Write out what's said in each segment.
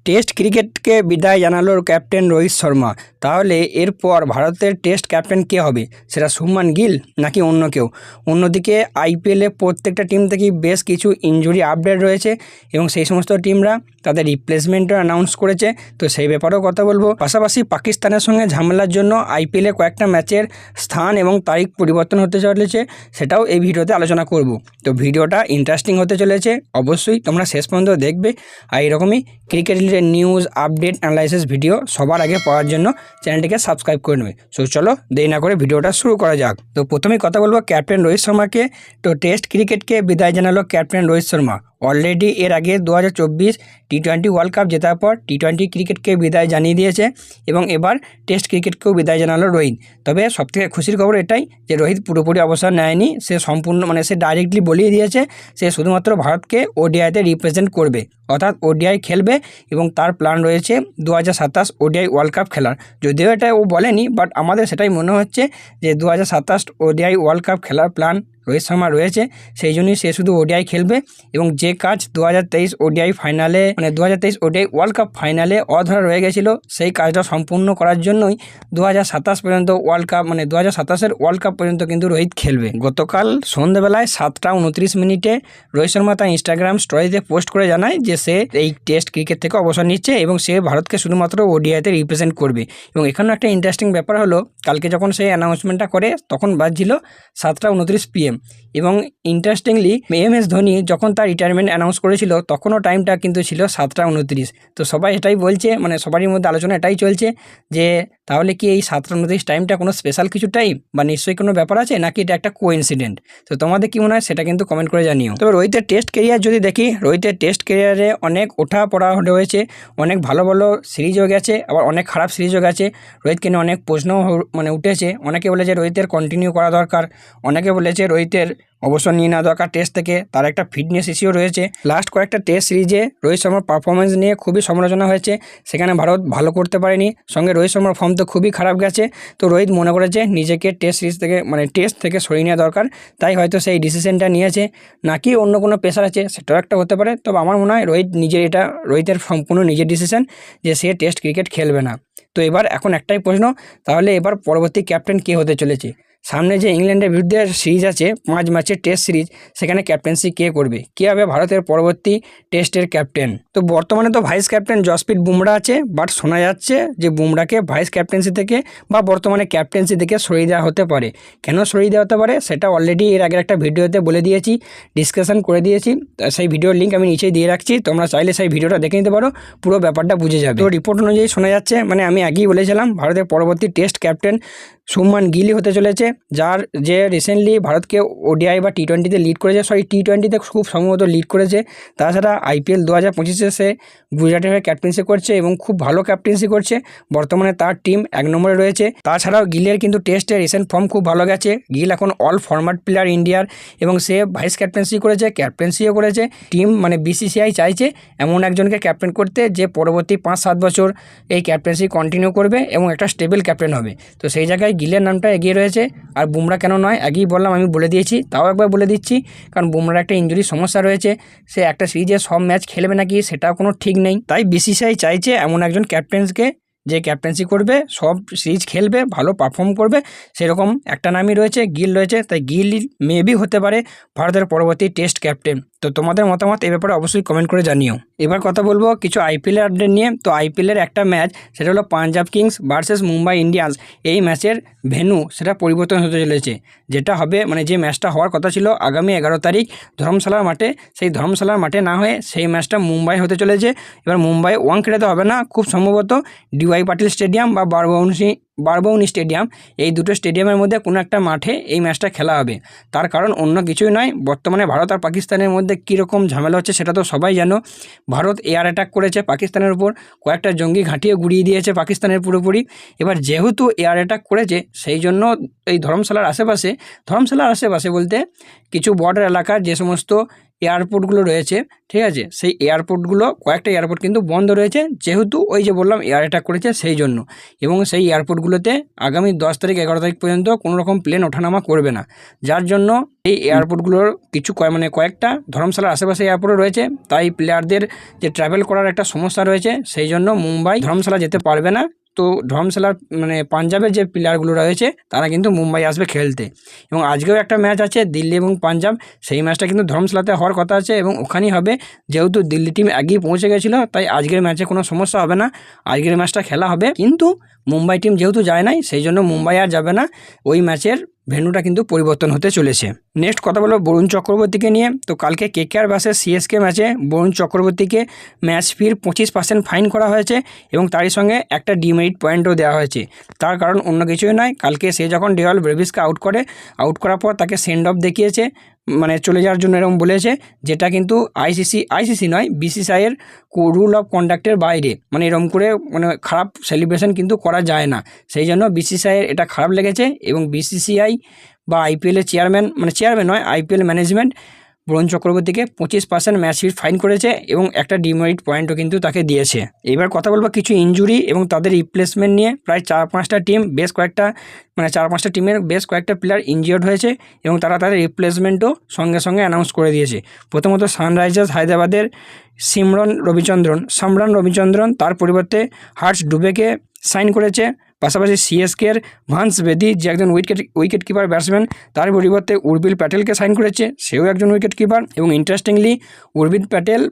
Test ক্রিকেটকে বিদায় জানালো ক্যাপ্টেন রোহিত শর্মা। তাহলে এরপর ভারতের টেস্ট ক্যাপ্টেন কে হবে? সেটা শুভমান গিল নাকি অন্য কেউ? অন্যদিকে আইপিএলে প্রত্যেকটা টিম থেকেই বেশ কিছু ইনজুরি আপডেট রয়েছে এবং সেই সমস্ত টিমরা তাদের রিপ্লেসমেন্টও অ্যানাউন্স করেছে। তো সেই ব্যাপারেও কথা বলবো। পাশাপাশি পাকিস্তানের সঙ্গে ঝামেলার জন্য আইপিএলে কয়েকটা ম্যাচের স্থান এবং তারিখ পরিবর্তন হতে চলেছে, সেটাও এই ভিডিওতে আলোচনা করব। তো ভিডিওটা ইন্টারেস্টিং হতে চলেছে, অবশ্যই তোমরা শেষ পর্যন্ত দেখবে। আর এরকমই cricket related news, update, analysis video সবার আগে পাওয়ার জন্য চ্যানেলটিকে সাবস্ক্রাইব করে নেবে। সো চলো দেরি না করে ভিডিওটা শুরু করা যাক। তো প্রথমেই কথা বলবো ক্যাপ্টেন রোহিত শর্মাকে। তো টেস্ট ক্রিকেটকে বিদায় জানালো ক্যাপ্টেন রোহিত শর্মা। অলরেডি এর আগে 2024 টি-20 ওয়ার্ল্ড কাপ জেতার পর টি-20 ক্রিকেটকে বিদায় জানিয়ে দিয়েছে এবং এবার টেস্ট ক্রিকেটকেও বিদায় জানালো রোহিত। তবে সবথেকে খুশির খবর এটাই যে রোহিত পুরোপুরি অবসর নেয়নি, সে সম্পূর্ণ সে ডাইরেক্টলি বলিয়ে দিয়েছে সে শুধুমাত্র ভারতকে ওডিআইতে রিপ্রেজেন্ট করবে, অর্থাৎ ওডিআই খেলবে এবং তার প্ল্যান রয়েছে 2027 ওডিআই ওয়ার্ল্ড কাপ খেলার। যদিও এটা ও বলেনি, বাট আমাদের সেটাই মনে হচ্ছে যে 2027 ওডিআই ওয়ার্ল্ড কাপ খেলার প্ল্যান রোহিত শর্মা রয়েছে। সেই জন্যই সে শুধু ওডিআই খেলবে এবং যে কাজ 2023 ওডিআই ফাইনালে 2023 ওডিআই ওয়ার্ল্ড কাপ ফাইনালে অধরা রয়ে গেছিলো, সেই কাজটা সম্পূর্ণ করার জন্যই 2027 পর্যন্ত ওয়ার্ল্ড কাপ 2027-এর ওয়ার্ল্ড কাপ পর্যন্ত কিন্তু রোহিত খেলবে। গতকাল সন্ধ্যেবেলায় 7:29 রোহিত শর্মা তার ইনস্টাগ্রাম স্টোরিতে পোস্ট করে জানায় যে সে এই টেস্ট ক্রিকেট থেকে অবসর নিচ্ছে এবং সে ভারতকে শুধুমাত্র ওডিআইতে রিপ্রেজেন্ট করবে। এবং এখানেও একটা ইন্টারেস্টিং ব্যাপার হলো, কালকে যখন সে অ্যানাউন্সমেন্টটা করে তখন বাজছিল 7:29 PM এবং ইন্টারেস্টিংলি এম.এস. ধোনি যখন তার রিটায়ারমেন্ট অ্যানাউন্স করেছিল তখনও টাইমটা কিন্তু ছিল 7:29। তো সবাই এটাই বলছে, সবারই মধ্যে আলোচনা এটাই চলছে যে তাহলে কি এই 7:29 টাইমটা কোনো স্পেশাল কিছু টাইম বা নিশ্চয়ই কোনো ব্যাপার আছে, নাকি এটা একটা কোইন্সিডেন্ট? তো তোমাদের কি মনে হয় সেটা কিন্তু কমেন্ট করে জানিও। তবে রোহিতের টেস্ট কেরিয়ার যদি দেখি, রোহিতের টেস্ট কেরিয়ারে অনেক ওঠা পড়া রয়েছে, অনেক ভালো ভালো সিরিজও গেছে, আবার অনেক খারাপ সিরিজও গেছে। রোহিতকে নিয়ে অনেক প্রশ্ন উঠেছে। অনেকে বলেছে রোহিতের কন্টিনিউ করা দরকার, অনেকে বলেছে রোহিতের অবসর নিয়ে নেওয়া দরকার টেস্ট থেকে, তার একটা ফিটনেস ইস্যু রয়েছে। লাস্ট কয়েকটা টেস্ট সিরিজে রোহিত শর্মার পারফরমেন্স নিয়ে খুবই সমালোচনা হয়েছে, সেখানে ভারত ভালো করতে পারেনি, সঙ্গে রোহিত শর্মার ফর্ম তো খুবই খারাপ গেছে। তো রোহিত মনে করেছে নিজেকে টেস্ট সিরিজ থেকে টেস্ট থেকে সরিয়ে নেওয়া দরকার, তাই হয়তো সেই ডিসিশনটা নিয়েছে, নাকি অন্য কোনো প্রেশার আছে সেটাও একটা হতে পারে। তবে আমার মনে হয় রোহিতের সম্পূর্ণ নিজের ডিসিশন যে সে টেস্ট ক্রিকেট খেলবে না। তো এখন একটাই প্রশ্ন, তাহলে এবার পরবর্তী ক্যাপ্টেন কে হতে চলেছে? সামনে যে ইংল্যান্ডের বিরুদ্ধে সিরিজ আছে 5 ম্যাচের টেস্ট সিরিজ, সেখানে ক্যাপ্টেন্সি কে করবে? কে হবে ভারতের পরবর্তী টেস্টের ক্যাপ্টেন? তো বর্তমানে তো ভাইস ক্যাপ্টেন জসপ্রীত বুমরা আছে, বাট শোনা যাচ্ছে যে বুমরাকে ভাইস ক্যাপ্টেন্সি থেকে বা বর্তমানে ক্যাপ্টেন্সি থেকে সরিয়ে দেওয়া হতে পারে। কেন সরিয়ে দেওয়া হতে পারে সেটা অলরেডি এর আগের একটা ভিডিওতে বলে দিয়েছি, ডিসকাশন করে দিয়েছি। সেই ভিডিওর লিঙ্ক আমি নিচেই দিয়ে রাখছি, তোমরা চাইলে সেই ভিডিওটা দেখে নিতে পারো, পুরো ব্যাপারটা বুঝে যাবে। তো রিপোর্ট অনুযায়ী শোনা যাচ্ছে, আমি আগেই বলেছিলাম ভারতের পরবর্তী টেস্ট ক্যাপ্টেন শুভমান গিলই হতে চলেছে, যে রিসেন্টলি ভারতকে ওডিআই বা টি-20-তে লিড করেছে, টি-20-তে খুব সম্ভবত লিড করেছে। তাছাড়া আইপিএল 2025-এ সে গুজরাটের হয়ে ক্যাপ্টেন্সি করছে এবং খুব ভালো ক্যাপ্টেন্সি করছে। বর্তমানে তার টিম 1 নম্বরে রয়েছে। তাছাড়াও গিলের কিন্তু টেস্টে রিসেন্ট ফর্ম খুব ভালো গেছে। গিল এখন অল ফরম্যাট প্লেয়ার ইন্ডিয়ার এবং সে ভাইস ক্যাপ্টেন্সি করেছে, ক্যাপ্টেন্সিও করেছে। টিম বিসিসিআই চাইছে এমন একজনকে ক্যাপ্টেন করতে যে পরবর্তী 5-7 বছর এই ক্যাপ্টেন্সি কন্টিনিউ করবে এবং একটা স্টেবল ক্যাপ্টেন হবে। তো সেই জায়গায় গিলের নামটা এগিয়ে রয়েছে। আর বুমরা কেন নয়, আগেই বললাম, আমি বলে দিয়েছি, তাও একবার বলে দিচ্ছি, কারণ বুমরার একটা ইনজুরির সমস্যা রয়েছে। সে একটা সিরিজে সব ম্যাচ খেলবে নাকি সেটাও কোনো ঠিক নেই। তাই বিসিসিআই চাইছে এমন একজন ক্যাপ্টেন্সকে যে ক্যাপ্টেন্সি করবে, সব সিরিজ খেলবে, ভালো পারফর্ম করবে। সেরকম একটা নামই রয়েছে, গিল রয়েছে। তাই গিল মেবি হতে পারে ভারতের পরবর্তী টেস্ট ক্যাপ্টেন। তো তোমাদের মতামত এ ব্যাপারে অবশ্যই কমেন্ট করে জানিও। এবার কথা বলবো কিছু আইপিএলের আপডেট নিয়ে। তো আইপিএলের একটা ম্যাচ, সেটা হলো Punjab Kings versus Mumbai Indians. এই ম্যাচের ভেন্যু সেটা পরিবর্তন হতে চলেছে, যেটা হবে যে ম্যাচটা হওয়ার কথা ছিল আগামী 11 তারিখ ধর্মশালার মাঠে, সেই ধর্মশালার মাঠে না হয়ে সেই ম্যাচটা মুম্বাই হতে চলেছে। এবার মুম্বাই ওয়াংখেড়েতে হবে না, খুব সম্ভবত ডিওয়াই পাটিল স্টেডিয়াম বা বারবাউনি স্টেডিয়াম, এই দুটো স্টেডিয়ামের মধ্যে কোনো একটা মাঠে এই ম্যাচটা খেলা হবে। তার কারণ অন্য কিছুই নয়, বর্তমানে ভারত আর পাকিস্তানের মধ্যে কীরকম ঝামেলা হচ্ছে সেটা তো সবাই জানো। ভারত এয়ার অ্যাটাক করেছে পাকিস্তানের উপর, কয়েকটা জঙ্গি ঘাঁটিও গুড়িয়ে দিয়েছে পাকিস্তানের পুরোপুরি। এবার যেহেতু এয়ার অ্যাটাক করেছে, সেই জন্য এই ধর্মশালার আশেপাশে বলতে কিছু বর্ডার এলাকার যে সমস্ত এয়ারপোর্টগুলো রয়েছে, ঠিক আছে, সেই এয়ারপোর্টগুলো কয়েকটা এয়ারপোর্ট কিন্তু বন্ধ রয়েছে, যেহেতু ওই যে বললাম এয়ার অ্যাটাক করেছে সেই জন্য। এবং সেই এয়ারপোর্টগুলোতে আগামী 10 তারিখ 11 তারিখ পর্যন্ত কোনো রকম প্লেন ওঠানামা করবে না, যার জন্য এই এয়ারপোর্টগুলোর কিছু কয়েকটা ধর্মশালার আশেপাশে এয়ারপোর্টও রয়েছে, তাই প্লেয়ারদের যে ট্রাভেল করার একটা সমস্যা রয়েছে, সেই জন্য মুম্বাই ধর্মশালা যেতে পারবে না। তো ধর্মশালার পাঞ্জাবের যে প্লেয়ারগুলো রয়েছে তারা কিন্তু মুম্বাই আসবে খেলতে। এবং আজকেও একটা ম্যাচ আছে দিল্লি এবং পাঞ্জাব, সেই ম্যাচটা কিন্তু ধর্মশালাতে হওয়ার কথা আছে এবং ওখানেই হবে। যেহেতু দিল্লি টিম আগেই পৌঁছে গেছিলো, তাই আজকের ম্যাচে কোনো সমস্যা হবে না, আজকের ম্যাচটা খেলা হবে। কিন্তু মুম্বাই টিম যেহেতু যায় নাই, সেই জন্য মুম্বাই আর যাবে না, ওই ম্যাচের ভেন্যুটা কিন্তু পরিবর্তন হতে চলেছে। নেক্সট কথা বলবো বরুণ চক্রবর্তীকে নিয়ে। তো কালকে কেকেআর ভার্সেস সিএসকে ম্যাচে বরুণ চক্রবর্তীকে ম্যাচ ফির 25% ফাইন করা হয়েছে এবং তারই সঙ্গে একটা ডিমেরিট পয়েন্টও দেওয়া হয়েছে। তার কারণ অন্য কিছুই নয়, কালকে সে যখন ডেওয়াল ব্রেভিসকে আউট করার পর তাকে সেন্ড অফ দেখিয়েছে, চলে যাওয়ার জন্য এরকম বলেছে, যেটা কিন্তু আইসিসি নয় বিসিসিআইয়ের রুল অফ কন্ডাক্টের বাইরে। এরকম করে খারাপ সেলিব্রেশন কিন্তু করা যায় না, সেই জন্য বিসিসিআইয়ের এটা খারাপ লেগেছে এবং বিসিসিআই বা আইপিএলের চেয়ারম্যান নয়, আইপিএল ম্যানেজমেন্ট বরুণ চক্রবর্তীকে 25% ম্যাচ ফি ফাইন করেছে এবং একটা ডিমেরিট পয়েন্টও কিন্তু তাকে দিয়েছে। এবার কথা বলবো কিছু ইনজুরি এবং তাদের রিপ্লেসমেন্ট নিয়ে। প্রায় 4-5টা টিম চার পাঁচটা টিমের বেশ কয়েকটা প্লেয়ার ইনজিওর্ড হয়েছে এবং তারা তাদের রিপ্লেসমেন্টও সঙ্গে সঙ্গে অ্যানাউন্স করে দিয়েছে। প্রথমত সানরাইজার্স হায়দ্রাবাদের সামরান রবিচন্দ্রন তার পরিবর্তে হার্ষ ডুবেকে সাইন করেছে। পাশাপাশি সিএসকের ভান্স বেদি, যে একজন উইকেট কিপার ব্যাটসম্যান, তার পরিবর্তে উর্বিল প্যাটেলকে সাইন করেছে, সেও একজন উইকেট কিপার। এবং ইন্টারেস্টিংলি উর্বিল প্যাটেল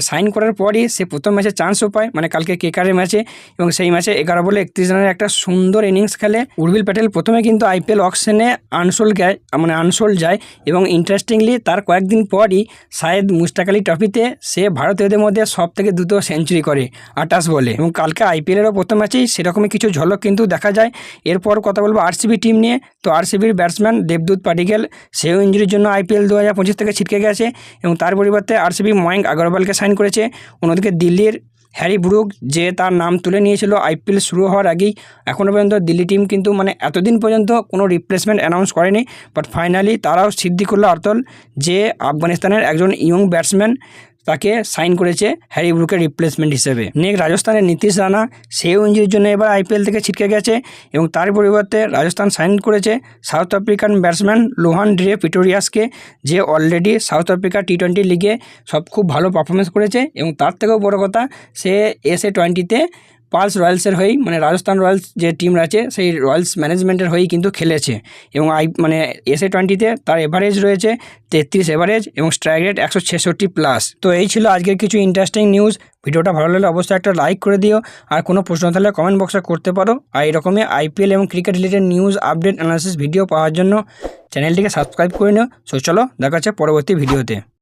সাইন করার পরই সে প্রথম ম্যাচে চান্সও পায়, কালকে কেকেআরের ম্যাচে, এবং সেই ম্যাচে 11 বলে 31 রানের একটা সুন্দর ইনিংস খেলে উর্বিল প্যাটেল। প্রথমে কিন্তু আইপিএল অকশনে আনসোল্ড যায় এবং ইন্টারেস্টিংলি তার কয়েকদিন পরই শায়েদ মুশতাক আলী ট্রফিতে সে ভারতীয়দের মধ্যে সব থেকে দ্রুত সেঞ্চুরি করে 28 বলে। এবং কালকে আইপিএলেরও প্রথম ম্যাচেই সেরকমই কিছু ঝলক কিন্তু দেখা যায়। এরপর কথা বলবো আরসিবি টিম নিয়ে। তো আরসিবির ব্যাটসম্যান দেবদূত পাডিক্কেল, সেও ইঞ্জুরির জন্য আইপিএল 2025 থেকে ছিটকে গেছে এবং তার পরিবর্তে আরসিবি ময়ঙ্ক আগরওয়ালকে সাইন করেছে। অন্যদিকে দিল্লির হ্যারি ব্রুক, যে তার নাম তুলে নিয়েছিল আইপিএল শুরু হওয়ার আগেই, এখনও পর্যন্ত দিল্লি টিম কিন্তু এতদিন পর্যন্ত কোনো রিপ্লেসমেন্ট অ্যানাউন্স করেনি, বাট ফাইনালি তারাও সিদ্দিকুল্লাহ অর্তল, যে আফগানিস্তানের একজন ইয়ং ব্যাটসম্যান, তাকে সাইন করেছে হ্যারি ব্রুকের রিপ্লেসমেন্ট হিসেবে। নেক্সট রাজস্থানের নীতিশ রানা, সেও ইঞ্জুরির জন্য এবার আইপিএল থেকে ছিটকে গেছে এবং তার পরিবর্তে রাজস্থান সাইন করেছে সাউথ আফ্রিকান ব্যাটসম্যান লোহান ড্রে পিটোরিয়াসকে, যে অলরেডি সাউথ আফ্রিকা টি20 লিগে খুব ভালো পারফরমেন্স করেছে এবং তার থেকেও বড় কথা, সে SA20-তে পালস রয়্যালসের হয়েই, রাজস্থান রয়্যালস যে টিম আছে সেই রয়্যালস ম্যানেজমেন্টের হয়েই কিন্তু খেলেছে এবং SA20-তে তার এভারেজ রয়েছে 33 এভারেজ এবং স্ট্রাইক রেট 166+। তো এই ছিল আজকের কিছু ইন্টারেস্টিং নিউজ। ভিডিওটা ভালো লাগলে অবশ্যই একটা লাইক করে দিও, আর কোনো প্রশ্ন থাকলে কমেন্ট বক্সে করতে পারো। আর এরকমই আইপিএল এবং cricket related news, update, analysis video পাওয়ার জন্য চ্যানেলটিকে সাবস্ক্রাইব করে নিও। চলো দেখা হচ্ছে পরবর্তী ভিডিওতে।